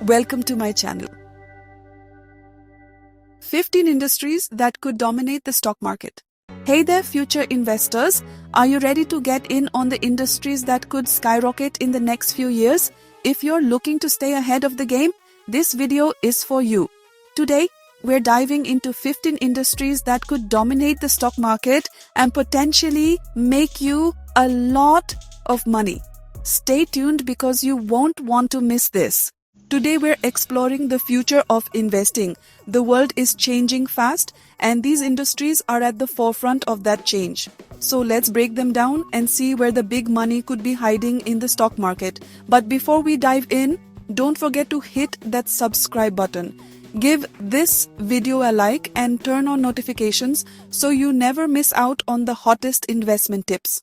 Welcome to my channel. 15 industries that could dominate the stock market. Hey there, future investors. Are you ready to get in on the industries that could skyrocket in the next few years? If you're looking to stay ahead of the game, this video is for you. Today, we're diving into 15 industries that could dominate the stock market and potentially make you a lot of money. Stay tuned because you won't want to miss this. Today we're exploring the future of investing. The world is changing fast and these industries are at the forefront of that change. So let's break them down and see where the big money could be hiding in the stock market. But before we dive in, don't forget to hit that subscribe button. Give this video a like and turn on notifications so you never miss out on the hottest investment tips.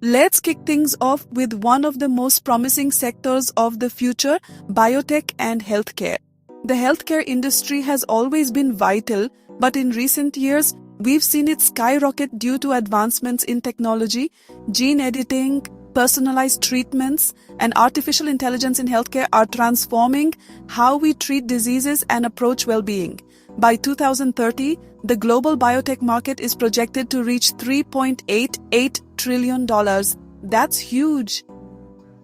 Let's kick things off with one of the most promising sectors of the future, biotech and healthcare. The healthcare industry has always been vital, but in recent years, we've seen it skyrocket due to advancements in technology, gene editing, personalized treatments, and artificial intelligence in healthcare are transforming how we treat diseases and approach well-being. By 2030, the global biotech market is projected to reach $3.88 trillion. That's huge.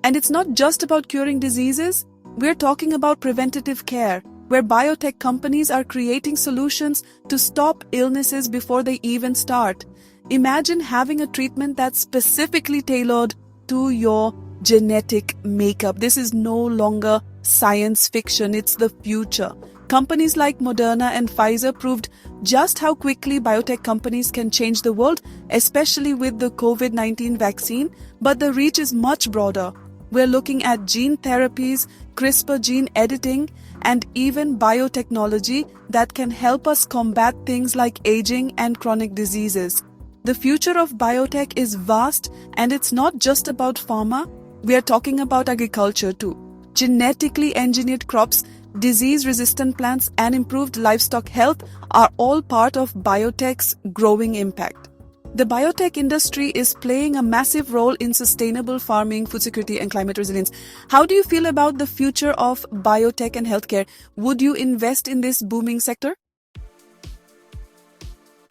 And it's not just about curing diseases. We're talking about preventative care, where biotech companies are creating solutions to stop illnesses before they even start. Imagine having a treatment that's specifically tailored to your genetic makeup. This is no longer science fiction, it's the future. Companies like Moderna and Pfizer proved just how quickly biotech companies can change the world, especially with the COVID-19 vaccine, but the reach is much broader. We're looking at gene therapies, CRISPR gene editing, and even biotechnology that can help us combat things like aging and chronic diseases. The future of biotech is vast, and it's not just about pharma. We are talking about agriculture too. Genetically engineered crops, disease-resistant plants, and improved livestock health are all part of biotech's growing impact. The biotech industry is playing a massive role in sustainable farming, food security, and climate resilience. How do you feel about the future of biotech and healthcare? Would you invest in this booming sector?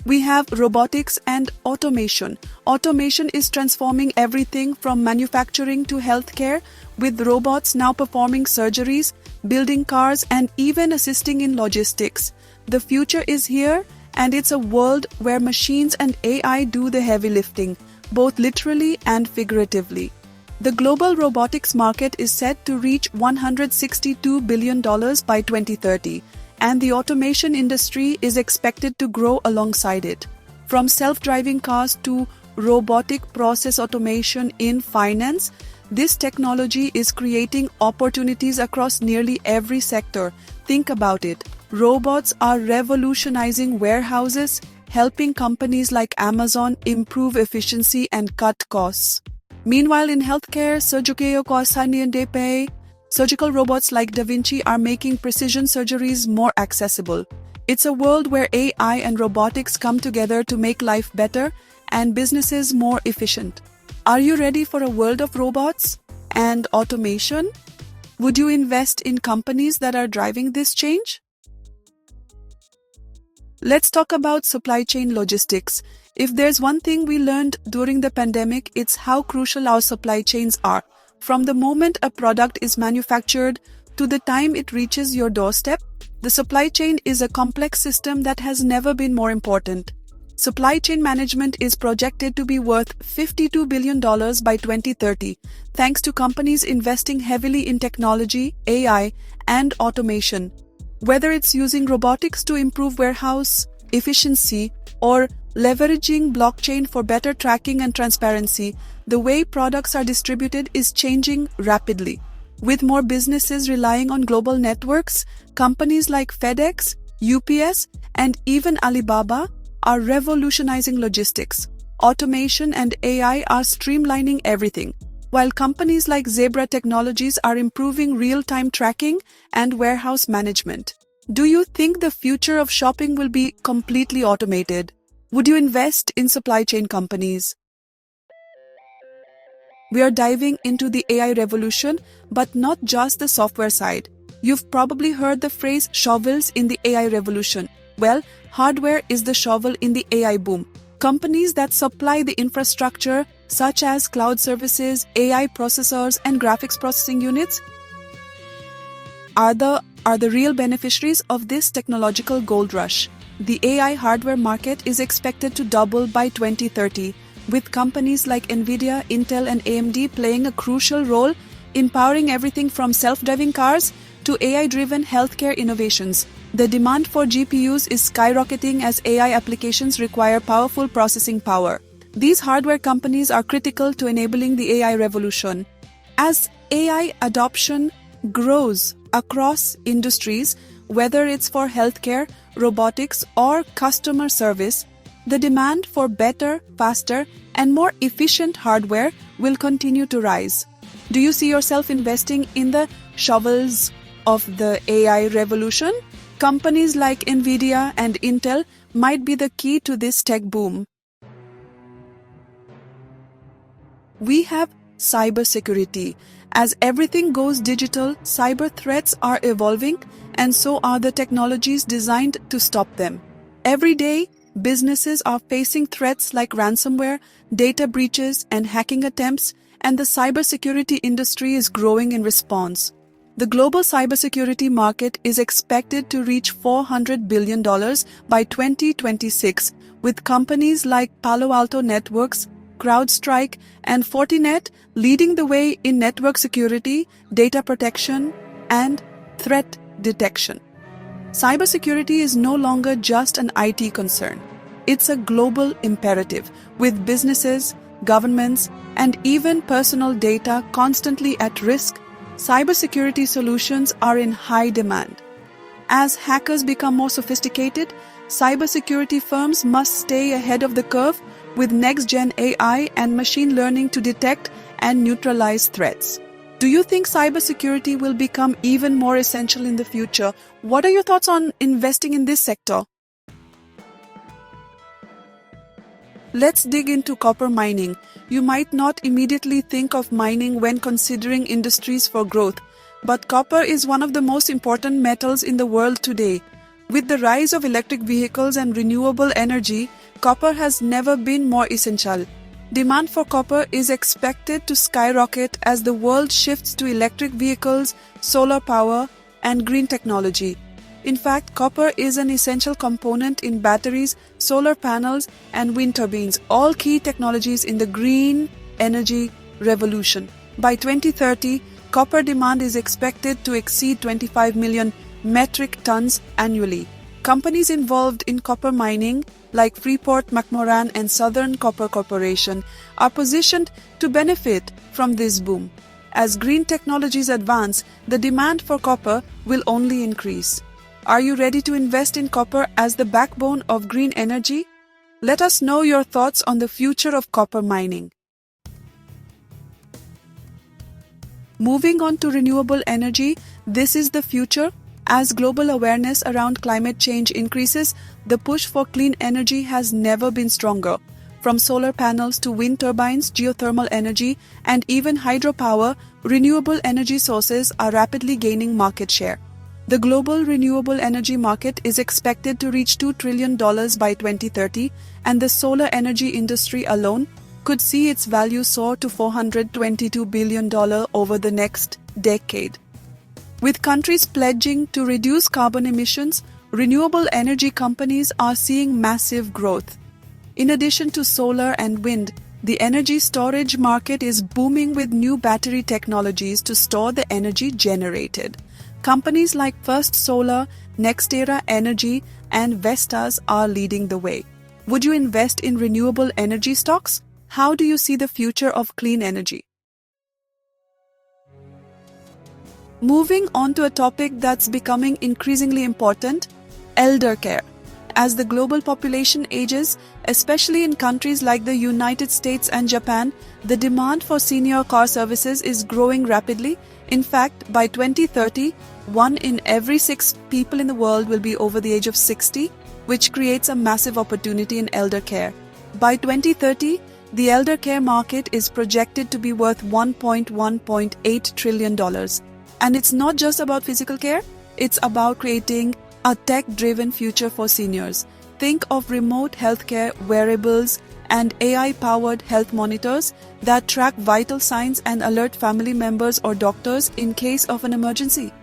We have robotics and automation. Automation is transforming everything from manufacturing to healthcare, with robots now performing surgeries, building cars, and even assisting in logistics. The future is here, and it's a world where machines and AI do the heavy lifting, both literally and figuratively. The global robotics market is set to reach $162 billion by 2030. And the automation industry is expected to grow alongside it. From self-driving cars to robotic process automation in finance, this technology is creating opportunities across nearly every sector. Think about it. Robots are revolutionizing warehouses, helping companies like Amazon improve efficiency and cut costs. Meanwhile, in healthcare, surgical robots like Da Vinci are making precision surgeries more accessible. It's a world where AI and robotics come together to make life better and businesses more efficient. Are you ready for a world of robots and automation? Would you invest in companies that are driving this change? Let's talk about supply chain logistics. If there's one thing we learned during the pandemic, it's how crucial our supply chains are. From the moment a product is manufactured to the time it reaches your doorstep, the supply chain is a complex system that has never been more important. Supply chain management is projected to be worth $52 billion by 2030, thanks to companies investing heavily in technology, AI, and automation. Whether it's using robotics to improve warehouse efficiency or leveraging blockchain for better tracking and transparency, the way products are distributed is changing rapidly. With more businesses relying on global networks, companies like FedEx, UPS, and even Alibaba are revolutionizing logistics. Automation and AI are streamlining everything, while companies like Zebra Technologies are improving real-time tracking and warehouse management. Do you think the future of shopping will be completely automated? Would you invest in supply chain companies? We are diving into the AI revolution, but not just the software side. You've probably heard the phrase shovels in the AI revolution. Well, hardware is the shovel in the AI boom. Companies that supply the infrastructure, such as cloud services, AI processors, and graphics processing units, are the real beneficiaries of this technological gold rush. The AI hardware market is expected to double by 2030, with companies like Nvidia, Intel, and AMD playing a crucial role in powering everything from self-driving cars to AI-driven healthcare innovations. The demand for GPUs is skyrocketing as AI applications require powerful processing power. These hardware companies are critical to enabling the AI revolution. As AI adoption grows across industries, whether it's for healthcare, robotics, or customer service, the demand for better, faster, and more efficient hardware will continue to rise. Do you see yourself investing in the shovels of the AI revolution? Companies like Nvidia and Intel might be the key to this tech boom. We have cybersecurity. As everything goes digital, cyber threats are evolving, and so are the technologies designed to stop them. Every day, businesses are facing threats like ransomware, data breaches, and hacking attempts, and the cybersecurity industry is growing in response. The global cybersecurity market is expected to reach $400 billion by 2026, with companies like Palo Alto Networks, CrowdStrike, and Fortinet leading the way in network security, data protection, and threat detection. Cybersecurity is no longer just an IT concern. It's a global imperative, with businesses, governments, and even personal data constantly at risk. Cybersecurity solutions are in high demand. As hackers become more sophisticated, cybersecurity firms must stay ahead of the curve with next-gen AI and machine learning to detect and neutralize threats. Do you think cybersecurity will become even more essential in the future? What are your thoughts on investing in this sector? Let's dig into copper mining. You might not immediately think of mining when considering industries for growth, but copper is one of the most important metals in the world today. With the rise of electric vehicles and renewable energy, copper has never been more essential. Demand for copper is expected to skyrocket as the world shifts to electric vehicles, solar power, and green technology. In fact, copper is an essential component in batteries, solar panels, and wind turbines, all key technologies in the green energy revolution. By 2030, copper demand is expected to exceed 25 million metric tons annually. Companies involved in copper mining, like Freeport-McMoRan and Southern Copper Corporation, are positioned to benefit from this boom. As green technologies advance, the demand for copper will only increase. Are you ready to invest in copper as the backbone of green energy? Let us know your thoughts on the future of copper mining. Moving on to renewable energy, this is the future. As global awareness around climate change increases, the push for clean energy has never been stronger. From solar panels to wind turbines, geothermal energy, and even hydropower, renewable energy sources are rapidly gaining market share. The global renewable energy market is expected to reach $2 trillion by 2030, and the solar energy industry alone could see its value soar to $422 billion over the next decade. With countries pledging to reduce carbon emissions, renewable energy companies are seeing massive growth. In addition to solar and wind, the energy storage market is booming with new battery technologies to store the energy generated. Companies like First Solar, NextEra Energy, and Vestas are leading the way. Would you invest in renewable energy stocks? How do you see the future of clean energy? Moving on to a topic that's becoming increasingly important, elder care. As the global population ages, especially in countries like the United States and Japan, the demand for senior care services is growing rapidly. In fact, by 2030, 1 in every 6 people in the world will be over the age of 60, which creates a massive opportunity in elder care. By 2030, The elder care market is projected to be worth $1.8 trillion. And it's not just about physical care, it's about creating a tech-driven future for seniors. Think of remote healthcare wearables and AI-powered health monitors that track vital signs and alert family members or doctors in case of an emergency.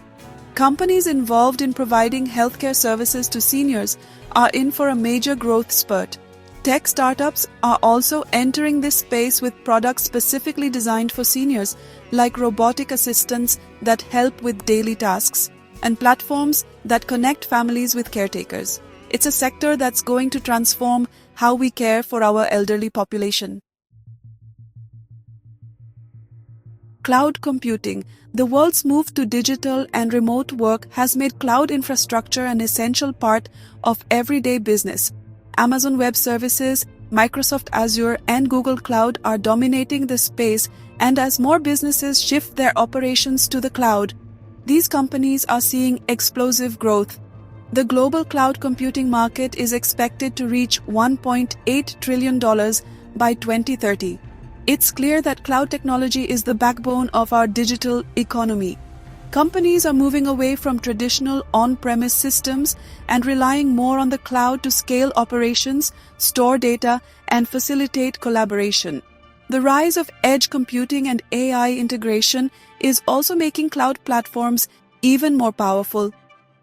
Companies involved in providing healthcare services to seniors are in for a major growth spurt. Tech startups are also entering this space with products specifically designed for seniors, like robotic assistants that help with daily tasks, and platforms that connect families with caretakers. It's a sector that's going to transform how we care for our elderly population. Cloud computing. The world's move to digital and remote work has made cloud infrastructure an essential part of everyday business. Amazon Web Services, Microsoft Azure, and Google Cloud are dominating the space, and as more businesses shift their operations to the cloud, these companies are seeing explosive growth. The global cloud computing market is expected to reach $1.8 trillion by 2030. It's clear that cloud technology is the backbone of our digital economy. Companies are moving away from traditional on-premise systems and relying more on the cloud to scale operations, store data, and facilitate collaboration. The rise of edge computing and AI integration is also making cloud platforms even more powerful.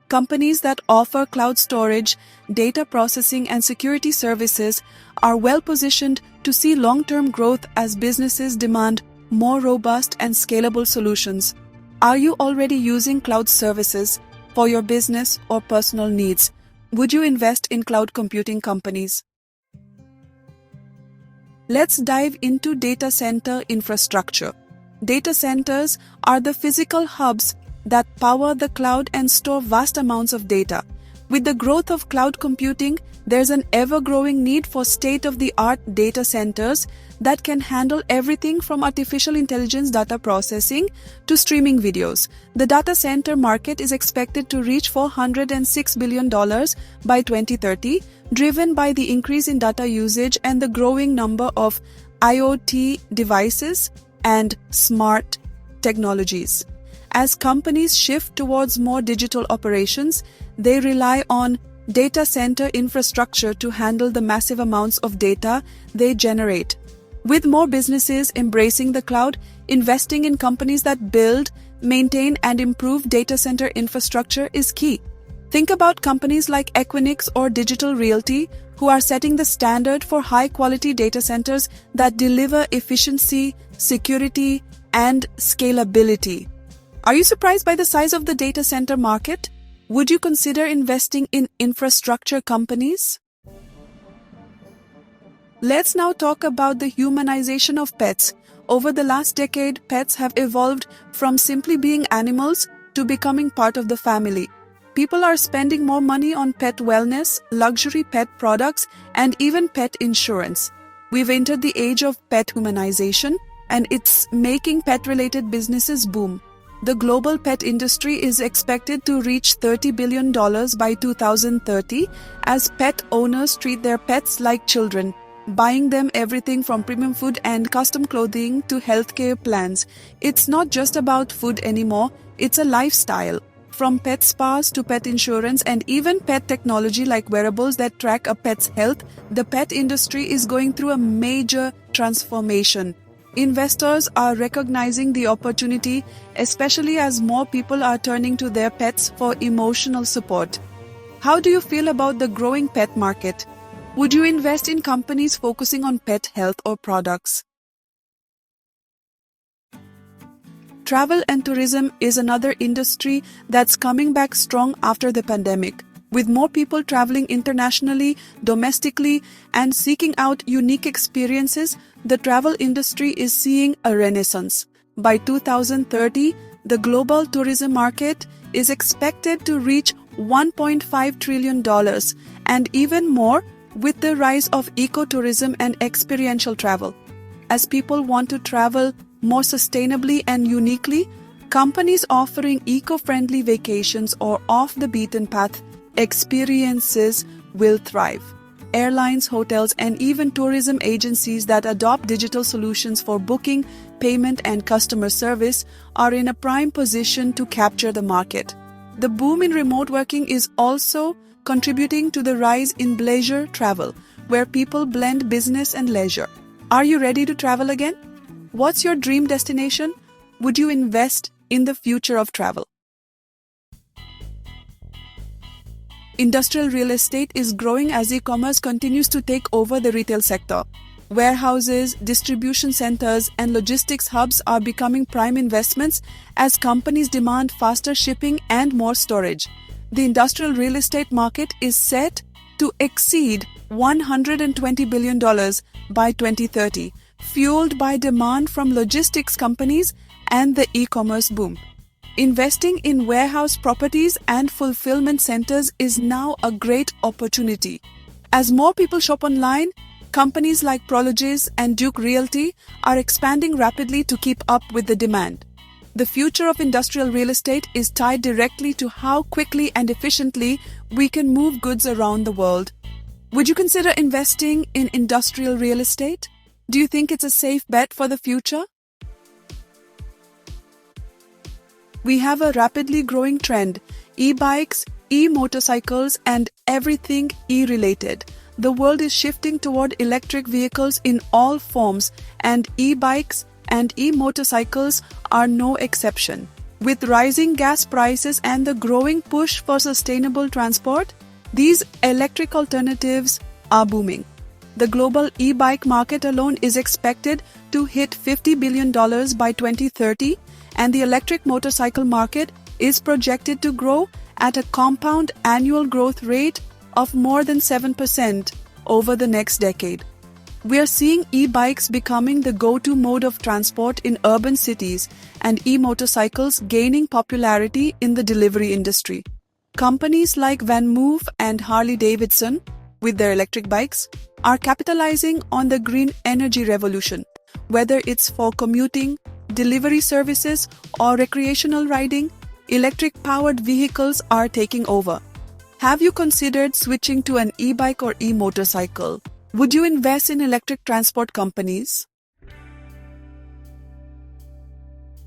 Companies that offer cloud storage, data processing, and security services are well positioned to see long-term growth as businesses demand more robust and scalable solutions. Are you already using cloud services for your business or personal needs? Would you invest in cloud computing companies? Let's dive into data center infrastructure. Data centers are the physical hubs that power the cloud and store vast amounts of data. With the growth of cloud computing, there's an ever-growing need for state-of-the-art data centers that can handle everything from artificial intelligence data processing to streaming videos. The data center market is expected to reach $406 billion by 2030, driven by the increase in data usage and the growing number of IoT devices and smart technologies. As companies shift towards more digital operations, they rely on data center infrastructure to handle the massive amounts of data they generate. With more businesses embracing the cloud, investing in companies that build, maintain, and improve data center infrastructure is key. Think about companies like Equinix or Digital Realty, who are setting the standard for high-quality data centers that deliver efficiency, security, and scalability. Are you surprised by the size of the data center market? Would you consider investing in infrastructure companies? Let's now talk about the humanization of pets. Over the last decade, pets have evolved from simply being animals to becoming part of the family. People are spending more money on pet wellness, luxury pet products, and even pet insurance. We've entered the age of pet humanization, and it's making pet-related businesses boom. The global pet industry is expected to reach $30 billion by 2030 as pet owners treat their pets like children, buying them everything from premium food and custom clothing to healthcare plans. It's not just about food anymore, it's a lifestyle. From pet spas to pet insurance and even pet technology like wearables that track a pet's health, the pet industry is going through a major transformation. Investors are recognizing the opportunity, especially as more people are turning to their pets for emotional support. How do you feel about the growing pet market? Would you invest in companies focusing on pet health or products? Travel and tourism is another industry that's coming back strong after the pandemic. With more people traveling internationally, domestically, and seeking out unique experiences, the travel industry is seeing a renaissance. By 2030, the global tourism market is expected to reach $1.5 trillion, and even more with the rise of ecotourism and experiential travel. As people want to travel more sustainably and uniquely, companies offering eco-friendly vacations or off-the-beaten-path experiences will thrive. airlines, hotels, and even tourism agencies that adopt digital solutions for booking, payment, and customer service are in a prime position to capture the market. The boom in remote working is also contributing to the rise in leisure travel, where people blend business and leisure. Are you ready to travel again? What's your dream destination? Would you invest in the future of travel? Industrial real estate is growing as e-commerce continues to take over the retail sector. Warehouses, distribution centers, and logistics hubs are becoming prime investments as companies demand faster shipping and more storage. The industrial real estate market is set to exceed $120 billion by 2030, fueled by demand from logistics companies and the e-commerce boom. Investing in warehouse properties and fulfillment centers is now a great opportunity. As more people shop online, companies like Prologis and Duke Realty are expanding rapidly to keep up with the demand. The future of industrial real estate is tied directly to how quickly and efficiently we can move goods around the world. Would you consider investing in industrial real estate? Do you think it's a safe bet for the future? We have a rapidly growing trend: e-bikes, e-motorcycles, and everything e-related. The world is shifting toward electric vehicles in all forms, and e-bikes and e-motorcycles are no exception. With rising gas prices and the growing push for sustainable transport, these electric alternatives are booming. The global e-bike market alone is expected to hit $50 billion by 2030, and the electric motorcycle market is projected to grow at a compound annual growth rate of more than 7% over the next decade. We are seeing e-bikes becoming the go-to mode of transport in urban cities and e-motorcycles gaining popularity in the delivery industry. Companies like VanMoof and Harley-Davidson, with their electric bikes, are capitalizing on the green energy revolution. Whether it's for commuting, delivery services, or recreational riding, electric-powered vehicles are taking over. Have you considered switching to an e-bike or e-motorcycle? Would you invest in electric transport companies?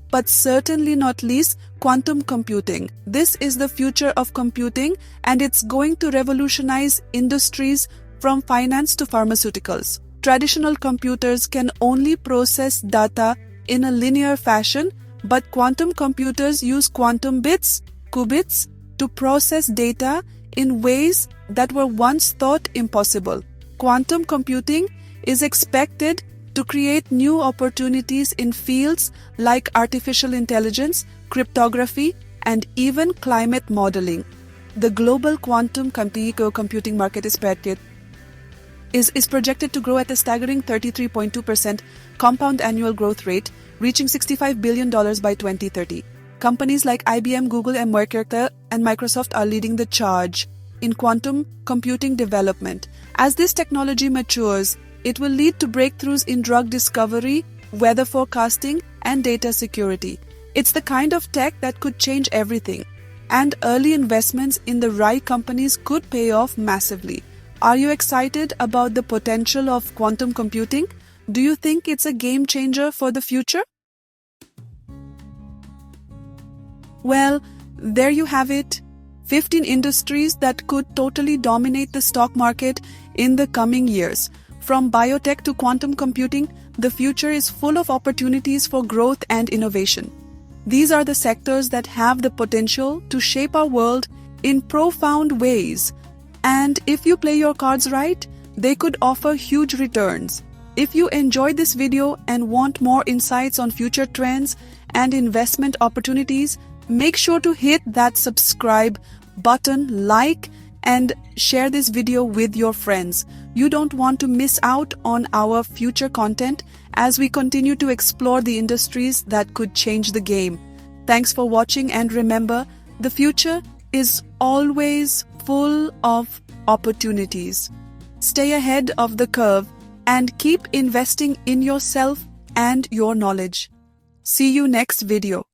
But certainly not least, quantum computing. This is the future of computing, and it's going to revolutionize industries from finance to pharmaceuticals. Traditional computers can only process data in a linear fashion, but quantum computers use quantum bits, qubits, to process data in ways that were once thought impossible. Quantum computing is expected to create new opportunities in fields like artificial intelligence, cryptography, and even climate modeling. The global quantum computing market is projected to grow at a staggering 33.2% compound annual growth rate, reaching $65 billion by 2030. Companies like IBM, Google, and Microsoft are leading the charge in quantum computing development. As this technology matures, it will lead to breakthroughs in drug discovery, weather forecasting, and data security. It's the kind of tech that could change everything, and early investments in the right companies could pay off massively. Are you excited about the potential of quantum computing? Do you think it's a game changer for the future? Well, there you have it. 15 industries that could totally dominate the stock market in the coming years. From biotech to quantum computing, the future is full of opportunities for growth and innovation. These are the sectors that have the potential to shape our world in profound ways. And if you play your cards right, they could offer huge returns. If you enjoyed this video and want more insights on future trends and investment opportunities, make sure to hit that subscribe button, like, and share this video with your friends. You don't want to miss out on our future content as we continue to explore the industries that could change the game. Thanks for watching, and remember, the future is always full of opportunities. Stay ahead of the curve and keep investing in yourself and your knowledge. See you next video.